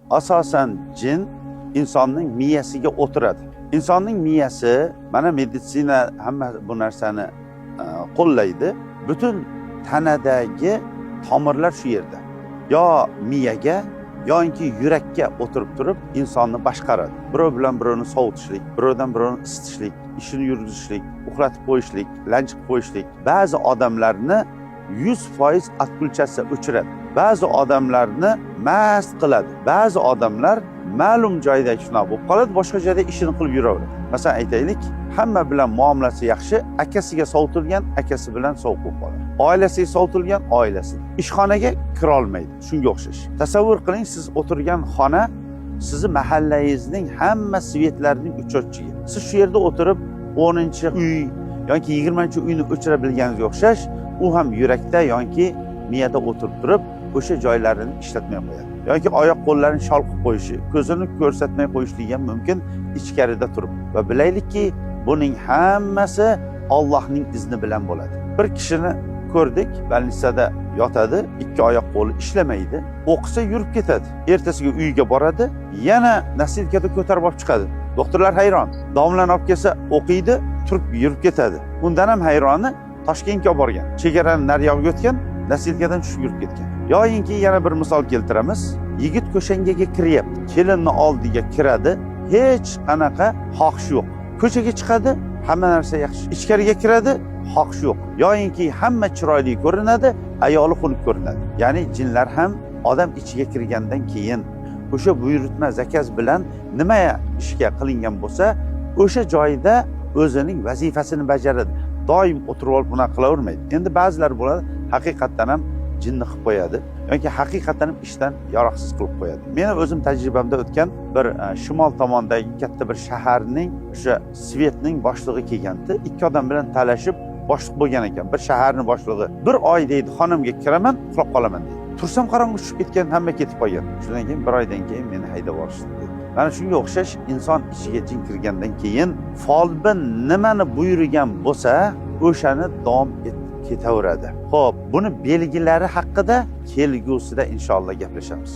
asosan jin insonning miyasiga o'tiradi. İnsanın miyasi, mana meditsina hamma bu narsani qo'llaydi. Bütün tanadagi tomirlar shu yerda. Yo miyaga, yoki yurakka o'tirib turib insonni boshqaradi. Birov bilan birovni sovutishlik, birovdan birovni isitishlik, ishini yurgizishlik, uxlatib qo'yishlik, lanchiq qo'yishlik. Ba'zi odamlarni 100% atkulchasi o'chiradi. Ba'zi odamlarni mast qiladi. Ba'zi odamlar ma'lum joyda shunaqa bo'lib qoladi, boshqa joyda ishini qilib yuraveradi. Masalan aytaylik, hamma bilan muomalasi yaxshi, akasiga sovutilgan, akasi bilan sovuq bo'lib qoladi. Oilasiga sovutilgan, oilasi. Ishxonaga kira olmaydi. Shunga o'xshash. Tasavvur qiling, siz o'tirgan xona sizni mahallangizning hamma svetlarining o'chirchigi. Siz shu yerda o'tirib 10-uy yoki 20-uyni o'chira bilganingizga o'xshash, u ham yurakda yoki miyada o'tirib turib o'sha joylarini ishlatmay qo'yadi. Yoki oyoq qo'llarini shalqib qo'yishi, ko'zini ko'rsatmay qo'yishligi ham mumkin ichkarida turib. Va bilaylikki, buning hammasi Allohning izni bilan bo'ladi. Bir kishini ko'rdik, больницада yotadi, ikki oyoq qo'li ishlamaydi, o'qisa yurib ketadi. Ertasiga uyiga boradi, yana nasilkada ko'tarib olib chiqadi. Doktorlar hayron. Domlani olib kelsa o'qiydi, turib yurib ketadi. Bundan ham hayroni Toshkentga borgan. Chegarani nariyog'iga o'tgan, nasilkadan tushib yurib ketgan. Yoyinki yana bir misol keltiramiz. Yigit ko'shangaga kiryapti. Kelinni oldiga kiradi, hech qanaqa xohish yo'q. Ko'chaga chiqadi, hamma narsa yaxshi. Ichkariga kiradi, xohish yo'q. Yoyinki hamma chiroyli ko'rinadi, ayoli xunuk ko'rinadi. Ya'ni jinlar ham odam ichiga kirgandan keyin o'sha buyurtma zakaz bilan nima ishga qilingan bo'lsa, o'sha joyda o'zining vazifasini bajaradi. Doim o'tirib olib buni qilavermaydi. Endi ba'zilar bo'ladi, haqiqatdan ham jinni qilib qo'yadi yoki haqiqatdan ham ishdan yaroqsiz qilib qo'yadi. Meni o'zim tajribamda o'tgan bir shimol tomondagi katta bir shaharning o'sha svetning boshlig'i kelgandi. Ikki odam bilan talashib boshliq bo'lgan ekan. Bir shaharning boshlig'i. Bir oy deydi, xonamga kiraman, uxlab qolaman deydi. Tursam qorong'i tushib ketgan, hamma ketib qolgan. Shundan keyin bir oydan keyin meni haydab yuborishdi dedi. Mana shunga o'xshash inson ichiga jin kirgandan keyin folbin nimani buyurgan bo'lsa, o'shani davom etib ketaveradi. Xo'p, buni belgilari haqida kelgusida inshaalloh gaplashamiz.